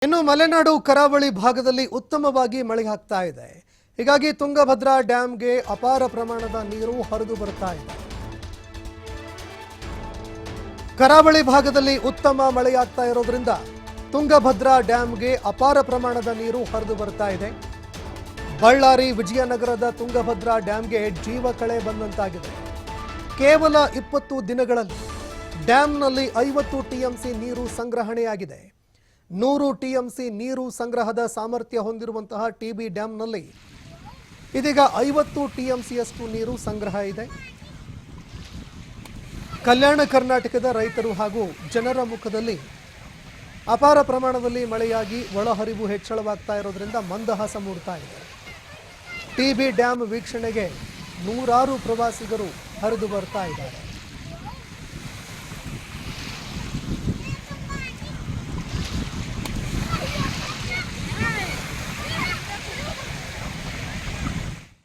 ಇನ್ನು ಮಲೆನಾಡು ಕರಾವಳಿ ಭಾಗದಲ್ಲಿ ಉತ್ತಮವಾಗಿ ಮಳೆ ಆಗ್ತಾ ಇದೆ. ಹೀಗಾಗಿ ತುಂಗಭದ್ರಾ ಡ್ಯಾಂಗೆ ಅಪಾರ ಪ್ರಮಾಣದ ನೀರು ಹರಿದು ಬರ್ತಾ ಇದೆ. ಕರಾವಳಿ ಭಾಗದಲ್ಲಿ ಉತ್ತಮ ಮಳೆಯಾಗ್ತಾ ಇರೋದ್ರಿಂದ ತುಂಗಭದ್ರಾ ಡ್ಯಾಂಗೆ ಅಪಾರ ಪ್ರಮಾಣದ ನೀರು ಹರಿದು ಬರ್ತಾ ಇದೆ. ಬಳ್ಳಾರಿ ವಿಜಯನಗರದ ತುಂಗಭದ್ರಾ ಡ್ಯಾಂಗೆ ಜೀವ ಕಳೆ ಬಂದಂತಾಗಿದೆ. ಕೇವಲ 20 ದಿನಗಳಲ್ಲಿ ಡ್ಯಾಂನಲ್ಲಿ 50 ಟಿಎಂಸಿ ನೀರು ಸಂಗ್ರಹಣೆಯಾಗಿದೆ. 100 ಟಿಎಂಸಿ ನೀರು ಸಂಗ್ರಹದ ಸಾಮರ್ಥ್ಯ ಹೊಂದಿರುವಂತಹ ಟಿಬಿ ಡ್ಯಾಂನಲ್ಲಿ ಇದೀಗ 50 ಟಿಎಂಸಿಯಷ್ಟು ನೀರು ಸಂಗ್ರಹ ಇದೆ. ಕಲ್ಯಾಣ ಕರ್ನಾಟಕದ ರೈತರು ಹಾಗೂ ಜನರ ಮುಖದಲ್ಲಿ ಅಪಾರ ಪ್ರಮಾಣದಲ್ಲಿ ಮಳೆಯಾಗಿ ಒಳಹರಿವು ಹೆಚ್ಚಳವಾಗ್ತಾ ಇರೋದ್ರಿಂದ ಮಂದಹಾಸ ಮೂಡ್ತಾ ಇದೆ. ಟಿಬಿ ಡ್ಯಾಂ ವೀಕ್ಷಣೆಗೆ ನೂರಾರು ಪ್ರವಾಸಿಗರು ಹರಿದು ಬರ್ತಾ ಇದ್ದಾರೆ.